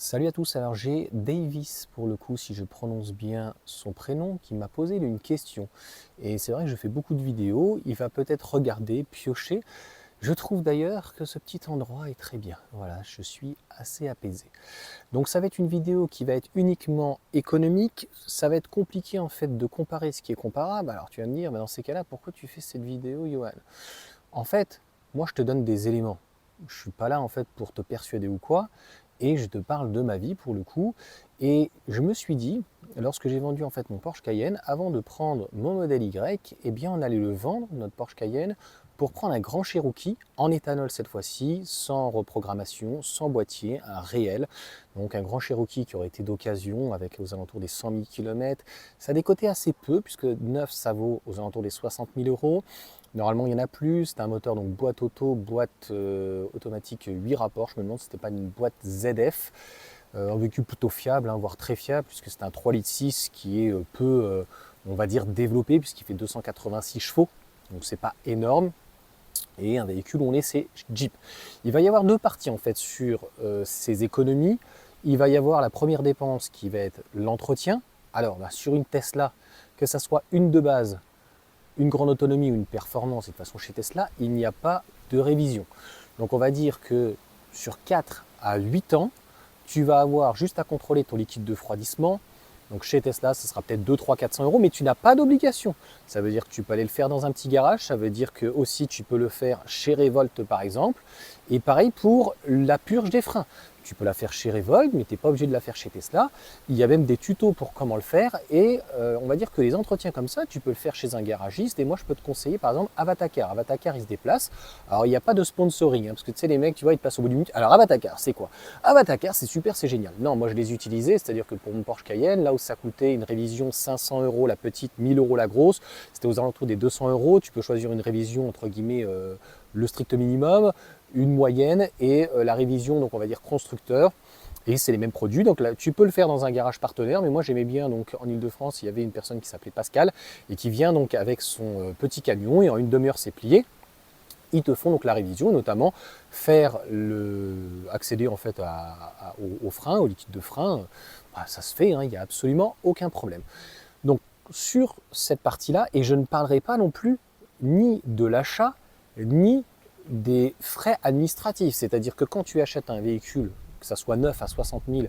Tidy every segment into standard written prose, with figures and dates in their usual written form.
Salut à tous, alors j'ai Davis pour le coup, si je prononce bien son prénom, qui m'a posé une question. Et c'est vrai que je fais beaucoup de vidéos, il va peut-être regarder, piocher. Je trouve d'ailleurs que ce petit endroit est très bien. Voilà, je suis assez apaisé. Donc ça va être une vidéo qui va être uniquement économique. Ça va être compliqué en fait de comparer ce qui est comparable. Alors tu vas me dire, dans ces cas-là, pourquoi tu fais cette vidéo, Johan? En fait, moi je te donne des éléments. Je ne suis pas là en fait pour te persuader ou quoi, et je te parle de ma vie pour le coup. Et je me suis dit, lorsque j'ai vendu en fait mon Porsche Cayenne, avant de prendre mon modèle Y, eh bien on allait le vendre, notre Porsche Cayenne, pour prendre un grand Cherokee en éthanol cette fois-ci, sans reprogrammation, sans boîtier, un réel. Donc un grand Cherokee qui aurait été d'occasion avec aux alentours des 100 000 km. Ça a décoté assez peu puisque neuf ça vaut aux alentours des 60 000 euros. Normalement, il y en a plus. C'est un moteur, donc boîte auto, boîte automatique 8 rapports. Je me demande si ce n'était pas une boîte ZF. Un véhicule plutôt fiable, voire très fiable, puisque c'est un 3,6 litres qui est peu, on va dire, développé, puisqu'il fait 286 chevaux. Donc, c'est pas énorme. Et un véhicule où on est, c'est Jeep. Il va y avoir deux parties en fait sur ces économies. Il va y avoir la première dépense qui va être l'entretien. Alors, sur une Tesla, que ça soit une de base, une grande autonomie ou une performance, et de toute façon chez Tesla, il n'y a pas de révision. Donc on va dire que sur 4 à 8 ans, tu vas avoir juste à contrôler ton liquide de refroidissement. Donc chez Tesla, ce sera peut-être 2, 3, 400 euros, mais tu n'as pas d'obligation. Ça veut dire que tu peux aller le faire dans un petit garage, ça veut dire que aussi tu peux le faire chez Revolt par exemple. Et pareil pour la purge des freins. Tu peux la faire chez Revolt, mais tu n'es pas obligé de la faire chez Tesla. Il y a même des tutos pour comment le faire. Et on va dire que les entretiens comme ça, tu peux le faire chez un garagiste. Et moi, je peux te conseiller par exemple Avatacar. Avatacar, il se déplace. Alors, il n'y a pas de sponsoring, parce que tu sais, les mecs, tu vois, ils te passent au bout d'une minute. Alors, Avatacar, c'est quoi? Avatacar, c'est super, c'est génial. Non, moi, je les ai utilisés. C'est-à-dire que pour mon Porsche Cayenne, là où ça coûtait une révision 500 euros la petite, 1000 euros la grosse, c'était aux alentours des 200 euros. Tu peux choisir une révision, entre guillemets, le strict minimum, une moyenne et la révision, donc on va dire constructeur. Et c'est les mêmes produits, donc là tu peux le faire dans un garage partenaire, mais moi j'aimais bien, donc en Ile-de-France il y avait une personne qui s'appelait Pascal et qui vient donc avec son petit camion et en une demi-heure c'est plié. Ils te font donc la révision, notamment accéder en fait au frein, au liquide de frein. Ça se fait, il n'y a absolument aucun problème. Donc sur cette partie-là, et je ne parlerai pas non plus ni de l'achat, ni des frais administratifs. C'est-à-dire que quand tu achètes un véhicule, que ça soit neuf à 60 000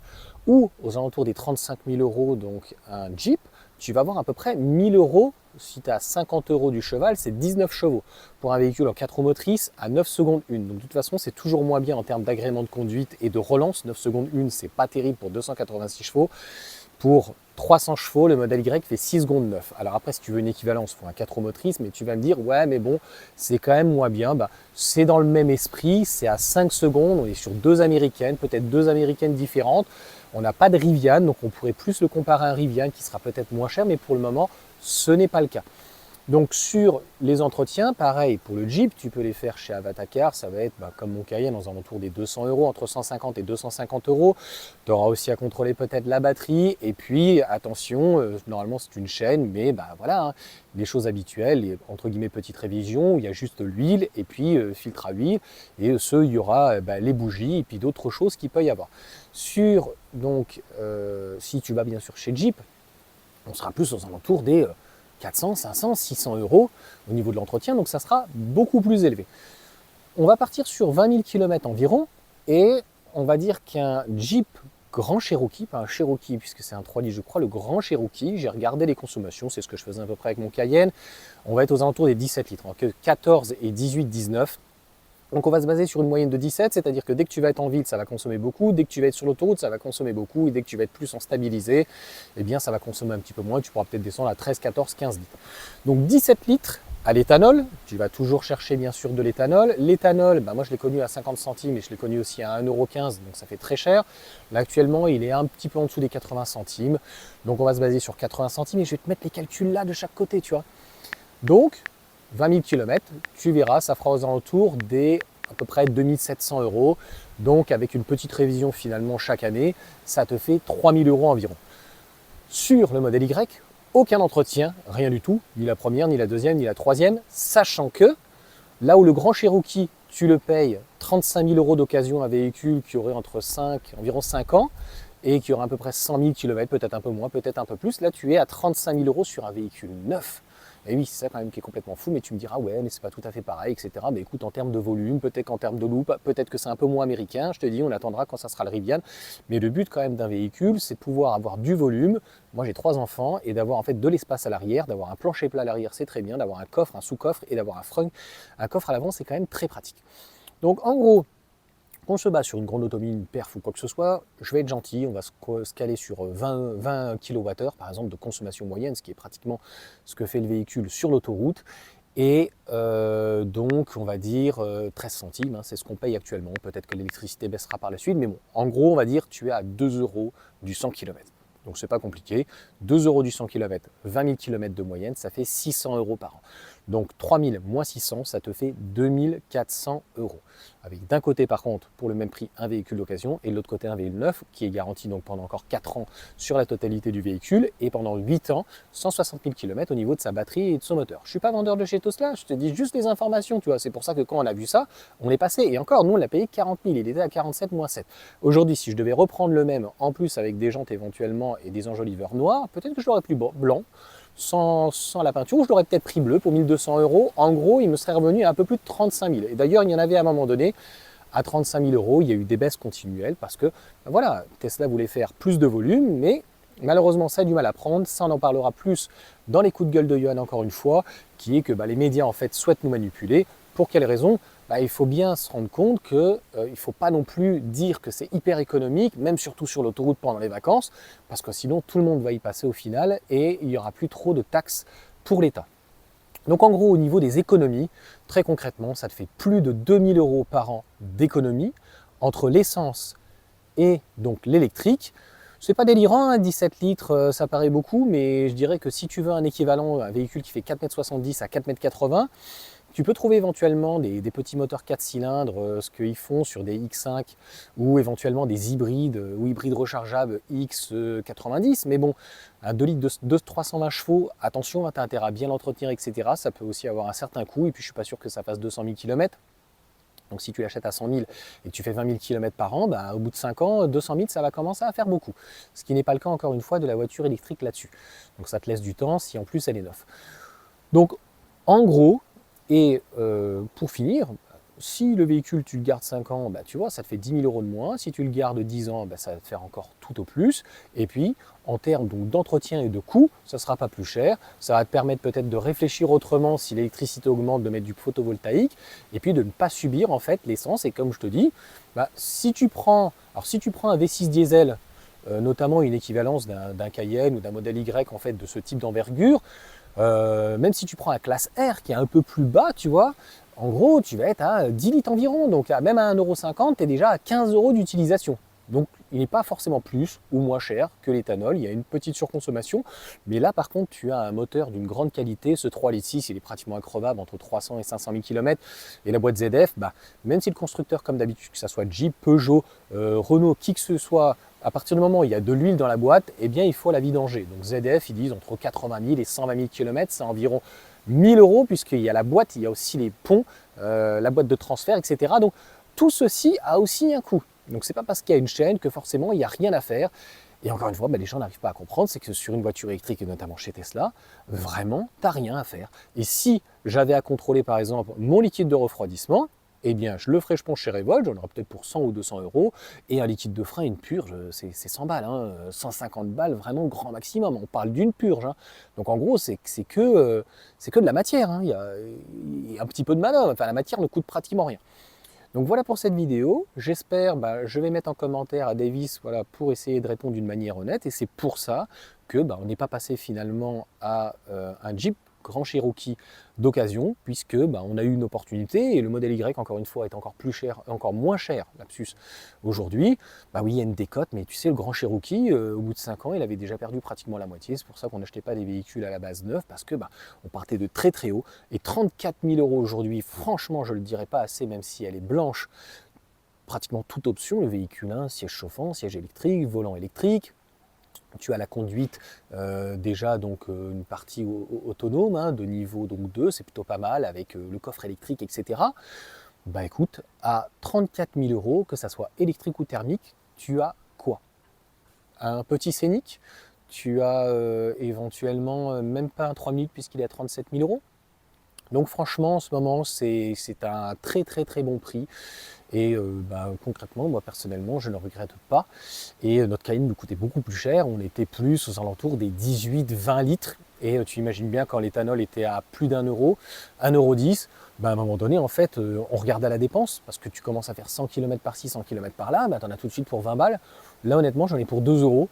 ou aux alentours des 35 000 euros, donc un Jeep, tu vas avoir à peu près 1000 euros. Si tu as 50 euros du cheval, c'est 19 chevaux. Pour un véhicule en 4 roues motrices, à 9 secondes 1. Donc de toute façon, c'est toujours moins bien en termes d'agrément de conduite et de relance. 9 secondes 1, c'est pas terrible pour 286 chevaux. Pour 300 chevaux, le modèle Y fait 6 secondes 9. Alors après, si tu veux une équivalence pour un 4 roues motrices, mais tu vas me dire, ouais, mais bon, c'est quand même moins bien. C'est dans le même esprit, c'est à 5 secondes, on est sur deux américaines, peut-être deux américaines différentes. On n'a pas de Rivian, donc on pourrait plus le comparer à un Rivian qui sera peut-être moins cher, mais pour le moment, ce n'est pas le cas. Donc sur les entretiens, pareil pour le Jeep, tu peux les faire chez Avatacar, ça va être comme mon Cayenne, aux alentours des 200 euros, entre 150 et 250 euros. Tu auras aussi à contrôler peut-être la batterie, et puis attention, normalement c'est une chaîne, mais voilà, les choses habituelles, les, entre guillemets petites révisions, où il y a juste l'huile, et puis filtre à huile, et il y aura les bougies, et puis d'autres choses qu'il peut y avoir. Sur, donc, si tu vas bien sûr chez Jeep, on sera plus aux alentours des 400, 500, 600 euros au niveau de l'entretien, donc ça sera beaucoup plus élevé. On va partir sur 20 000 km environ, et on va dire qu'un Jeep Grand Cherokee, pas un Cherokee puisque c'est un 3 litres je crois, le Grand Cherokee, j'ai regardé les consommations, c'est ce que je faisais à peu près avec mon Cayenne, on va être aux alentours des 17 litres, entre 14 et 18, 19. Donc on va se baser sur une moyenne de 17, c'est-à-dire que dès que tu vas être en ville, ça va consommer beaucoup, dès que tu vas être sur l'autoroute, ça va consommer beaucoup, et dès que tu vas être plus en stabilisé, eh bien ça va consommer un petit peu moins, tu pourras peut-être descendre à 13, 14, 15 litres. Donc 17 litres à l'éthanol, tu vas toujours chercher bien sûr de l'éthanol. L'éthanol, moi je l'ai connu à 50 centimes et je l'ai connu aussi à 1,15 €, donc ça fait très cher. Là actuellement il est un petit peu en dessous des 80 centimes, donc on va se baser sur 80 centimes et je vais te mettre les calculs là de chaque côté, tu vois. Donc 20 000 km, tu verras, ça fera aux alentours des à peu près 2700 euros. Donc avec une petite révision finalement chaque année, ça te fait 3000 euros environ. Sur le modèle Y, aucun entretien, rien du tout, ni la première, ni la deuxième, ni la troisième, sachant que là où le Grand Cherokee, tu le payes 35 000 euros d'occasion, un véhicule qui aurait environ 5 ans et qui aurait à peu près 100 000 km, peut-être un peu moins, peut-être un peu plus. Là, tu es à 35 000 euros sur un véhicule neuf. Et oui, c'est ça quand même qui est complètement fou, mais tu me diras, ouais, mais c'est pas tout à fait pareil, etc. Mais écoute, en termes de volume, peut-être qu'en termes de loupe, peut-être que c'est un peu moins américain, je te dis, on attendra quand ça sera le Rivian. Mais le but quand même d'un véhicule, c'est de pouvoir avoir du volume. Moi, j'ai 3 enfants, et d'avoir en fait de l'espace à l'arrière, d'avoir un plancher plat à l'arrière, c'est très bien, d'avoir un coffre, un sous-coffre, et d'avoir un coffre à l'avant, c'est quand même très pratique. Donc en gros, qu'on se base sur une grande autonomie, une perf ou quoi que ce soit, je vais être gentil, on va se caler sur 20 kWh par exemple de consommation moyenne, ce qui est pratiquement ce que fait le véhicule sur l'autoroute. Et donc on va dire 13 centimes, hein, c'est ce qu'on paye actuellement. Peut-être que l'électricité baissera par la suite, mais bon, en gros on va dire tu es à 2 euros du 100 km. Donc c'est pas compliqué, 2 euros du 100 km, 20 000 km de moyenne, ça fait 600 euros par an. Donc 3 000 moins 600, ça te fait 2 400 euros. Avec d'un côté par contre, pour le même prix, un véhicule d'occasion, et de l'autre côté un véhicule neuf, qui est garanti donc pendant encore 4 ans sur la totalité du véhicule, et pendant 8 ans, 160 000 km au niveau de sa batterie et de son moteur. Je ne suis pas vendeur de chez Tesla, je te dis juste les informations, tu vois. C'est pour ça que quand on a vu ça, on est passé, et encore, nous on l'a payé 40 000, il était à 47 moins 7. Aujourd'hui, si je devais reprendre le même, en plus avec des jantes éventuellement et des enjoliveurs noirs, peut-être que je l'aurais plus blanc, sans la peinture, ou je l'aurais peut-être pris bleu pour 1 200 euros. En gros, il me serait revenu à un peu plus de 35 000. Et d'ailleurs, il y en avait à un moment donné, à 35 000 euros, il y a eu des baisses continuelles parce que, ben voilà, Tesla voulait faire plus de volume, mais malheureusement, ça a du mal à prendre. Ça, on en parlera plus dans les coups de gueule de Johan, encore une fois, qui est que les médias, en fait, souhaitent nous manipuler. Pour quelles raisons ? Il faut bien se rendre compte qu'il ne faut pas non plus dire que c'est hyper économique, même surtout sur l'autoroute pendant les vacances, parce que sinon tout le monde va y passer au final et il n'y aura plus trop de taxes pour l'État. Donc en gros, au niveau des économies, très concrètement, ça te fait plus de 2 000 euros par an d'économie entre l'essence et donc l'électrique. C'est pas délirant, hein, 17 litres, ça paraît beaucoup, mais je dirais que si tu veux un équivalent, un véhicule qui fait 4,70 m à 4,80 m, tu peux trouver éventuellement des petits moteurs 4 cylindres, ce qu'ils font sur des X5 ou éventuellement des hybrides ou hybrides rechargeables X90. Mais bon, un 2 litres de 320 chevaux, attention, tu as intérêt à bien l'entretenir, etc. Ça peut aussi avoir un certain coût et puis je ne suis pas sûr que ça fasse 200 000 km. Donc si tu l'achètes à 100 000 et que tu fais 20 000 km par an, au bout de 5 ans, 200 000, ça va commencer à faire beaucoup. Ce qui n'est pas le cas, encore une fois, de la voiture électrique là-dessus. Donc ça te laisse du temps si en plus elle est neuve. Donc en gros, et pour finir, si le véhicule tu le gardes 5 ans, tu vois, ça te fait 10 000 euros de moins. Si tu le gardes 10 ans, ça va te faire encore tout au plus. Et puis, en termes d'entretien et de coût, ça ne sera pas plus cher. Ça va te permettre peut-être de réfléchir autrement si l'électricité augmente, de mettre du photovoltaïque. Et puis de ne pas subir en fait l'essence. Et comme je te dis, si tu prends un V6 diesel, notamment une équivalence d'un Cayenne ou d'un modèle Y en fait de ce type d'envergure, même si tu prends la classe R qui est un peu plus bas, tu vois, en gros, tu vas être à 10 litres environ. Donc, même à 1,50 €, tu es déjà à 15 € d'utilisation. Donc, il n'est pas forcément plus ou moins cher que l'éthanol. Il y a une petite surconsommation. Mais là, par contre, tu as un moteur d'une grande qualité. Ce 3,6 litres, il est pratiquement increvable entre 300 et 500 000 km. Et la boîte ZF, même si le constructeur, comme d'habitude, que ce soit Jeep, Peugeot, Renault, qui que ce soit, à partir du moment où il y a de l'huile dans la boîte, eh bien, il faut la vidanger. Donc, ZF, ils disent entre 80 000 et 120 000 km, c'est environ 1 000 €, puisqu'il y a la boîte, il y a aussi les ponts, la boîte de transfert, etc. Donc, tout ceci a aussi un coût. Donc, ce n'est pas parce qu'il y a une chaîne que forcément, il n'y a rien à faire. Et encore une fois, les gens n'arrivent pas à comprendre, c'est que sur une voiture électrique, et notamment chez Tesla, vraiment, tu n'as rien à faire. Et si j'avais à contrôler, par exemple, mon liquide de refroidissement, eh bien, je le ferai, je pense, chez Revolt, j'en aurai peut-être pour 100 ou 200 €. Et un liquide de frein, une purge, c'est 100 balles, 150 balles, vraiment grand maximum. On parle d'une purge. Donc en gros, c'est que de la matière. Il y a un petit peu de manœuvre. Enfin, la matière ne coûte pratiquement rien. Donc voilà pour cette vidéo. J'espère, je vais mettre en commentaire à Davis pour essayer de répondre d'une manière honnête. Et c'est pour ça que on n'est pas passé finalement à un Jeep Grand Cherokee d'occasion, puisque on a eu une opportunité et le modèle Y, encore une fois, est encore plus cher, encore moins cher, lapsus, aujourd'hui. Oui, il y a une décote, mais tu sais, le Grand Cherokee, au bout de 5 ans, il avait déjà perdu pratiquement la moitié. C'est pour ça qu'on n'achetait pas des véhicules à la base neufs, parce que on partait de très très haut. Et 34 000 € aujourd'hui, franchement, je ne le dirais pas assez, même si elle est blanche, pratiquement toute option, le véhicule, siège chauffant, siège électrique, volant électrique. Tu as la conduite déjà, donc une partie autonome de niveau donc 2, c'est plutôt pas mal avec le coffre électrique, etc. Bah écoute, à 34 000 euros, que ça soit électrique ou thermique, tu as quoi? Un petit Scénic? Tu as éventuellement même pas un 3000 puisqu'il est à 37 000 euros. Donc franchement, en ce moment, c'est un très très très bon prix. Et bah, concrètement, moi personnellement, je ne regrette pas. Et notre Cayenne nous coûtait beaucoup plus cher. On était plus aux alentours des 18-20 litres. Et tu imagines bien quand l'éthanol était à plus d'1 euro, 1,10 €, bah, à un moment donné, en fait, on regarde à la dépense. Parce que tu commences à faire 100 km par-ci, 100 km par-là, bah, tu en as tout de suite pour 20 balles. Là, honnêtement, j'en ai pour 2 euros.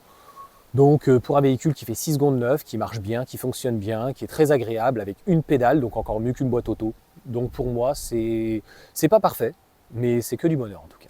Donc pour un véhicule qui fait 6 secondes 9, qui marche bien, qui fonctionne bien, qui est très agréable, avec une pédale, donc encore mieux qu'une boîte auto. Donc pour moi, c'est pas parfait, mais c'est que du bonheur en tout cas.